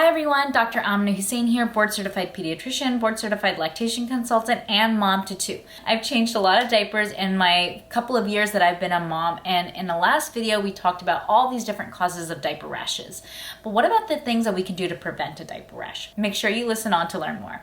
Hi everyone, Dr. Amna Husain here, board certified pediatrician, board certified lactation consultant, and mom to two. I've changed a lot of diapers in my couple of years that I've been a mom, and in the last video we talked about all these different causes of diaper rashes. But what about the things that we can do to prevent a diaper rash? Make sure you listen on to learn more.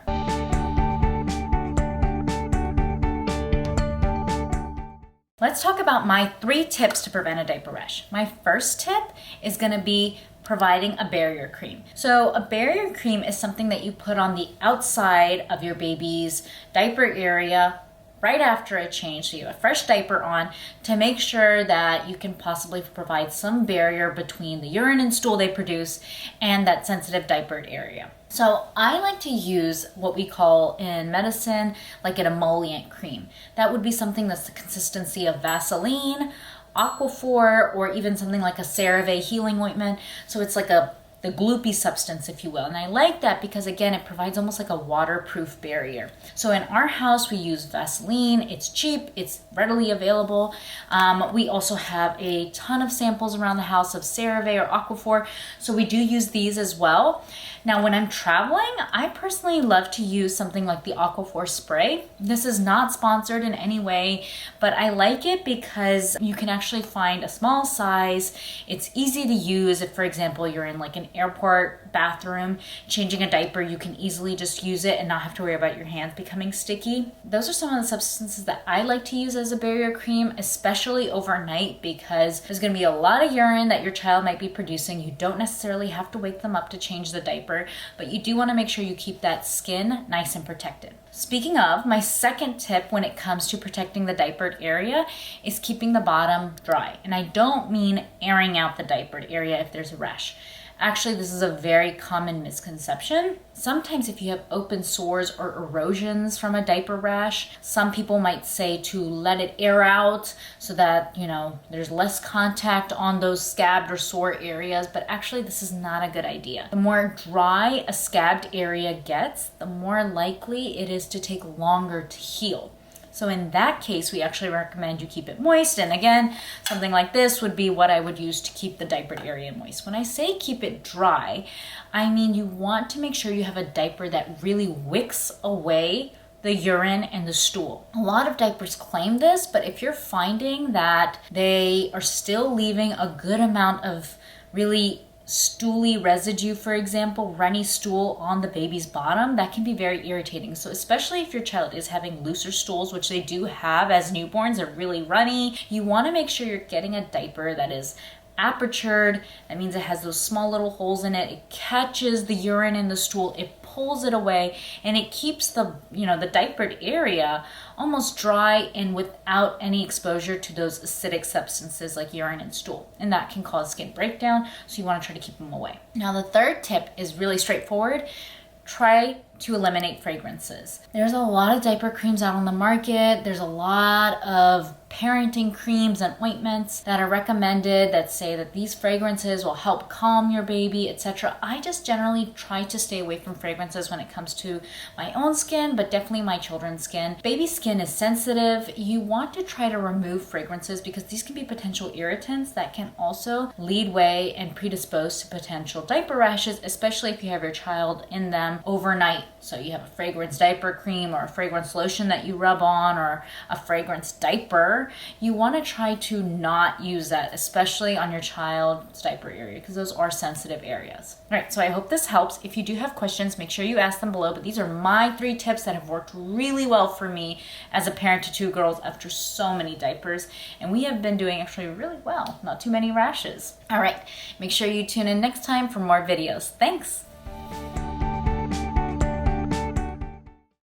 Let's talk about my 3 tips to prevent a diaper rash. My first tip is going to be providing a barrier cream. So a barrier cream is something that you put on the outside of your baby's diaper area right after a change, so you have a fresh diaper on, to make sure that you can possibly provide some barrier between the urine and stool they produce and that sensitive diapered area. So I like to use what we call in medicine like an emollient cream. That would be something that's the consistency of Vaseline, Aquaphor, or even something like a CeraVe healing ointment. So it's like the gloopy substance, if you will. And I like that because, again, it provides almost like a waterproof barrier. So in our house, we use Vaseline. It's cheap. It's readily available. We also have a ton of samples around the house of CeraVe or Aquaphor. So we do use these as well. Now, when I'm traveling, I personally love to use something like the Aquaphor spray. This is not sponsored in any way, but I like it because you can actually find a small size. It's easy to use. If, for example, you're in like an airport bathroom changing a diaper, you can easily just use it and not have to worry about your hands becoming sticky. Those are some of the substances that I like to use as a barrier cream, especially overnight, because there's going to be a lot of urine that your child might be producing. You don't necessarily have to wake them up to change the diaper, but you do want to make sure you keep that skin nice and protected. Speaking of, my second tip when it comes to protecting the diapered area is keeping the bottom dry. And I don't mean airing out the diapered area if there's a rash. Actually, this is a very common misconception. Sometimes if you have open sores or erosions from a diaper rash, some people might say to let it air out so that, there's less contact on those scabbed or sore areas, but actually this is not a good idea. The more dry a scabbed area gets, the more likely it is to take longer to heal. So in that case, we actually recommend you keep it moist. And again, something like this would be what I would use to keep the diapered area moist. When I say keep it dry, I mean you want to make sure you have a diaper that really wicks away the urine and the stool. A lot of diapers claim this, but if you're finding that they are still leaving a good amount of really stooly residue, for example, runny stool on the baby's bottom, that can be very irritating. So especially if your child is having looser stools, which they do have as newborns, they're really runny, you want to make sure you're getting a diaper that is apertured. That means it has those small little holes in it. It catches the urine in the stool, it pulls it away, and it keeps the diapered area almost dry and without any exposure to those acidic substances like urine and stool. And that can cause skin breakdown, so you want to try to keep them away. Now, the third tip is really straightforward. Try to eliminate fragrances. There's a lot of diaper creams out on the market. There's a lot of parenting creams and ointments that are recommended that say that these fragrances will help calm your baby, etc. I just generally try to stay away from fragrances when it comes to my own skin, but definitely my children's skin. Baby skin is sensitive. You want to try to remove fragrances because these can be potential irritants that can also lead way and predispose to potential diaper rashes, especially if you have your child in them overnight. So you have a fragrance diaper cream or a fragrance lotion that you rub on or a fragrance diaper. You want to try to not use that, especially on your child's diaper area, because those are sensitive areas. All right, so I hope this helps. If you do have questions, make sure you ask them below, but these are my 3 tips that have worked really well for me as a parent to 2 girls after so many diapers, and we have been doing actually really well, not too many rashes. All right, make sure you tune in next time for more videos. Thanks.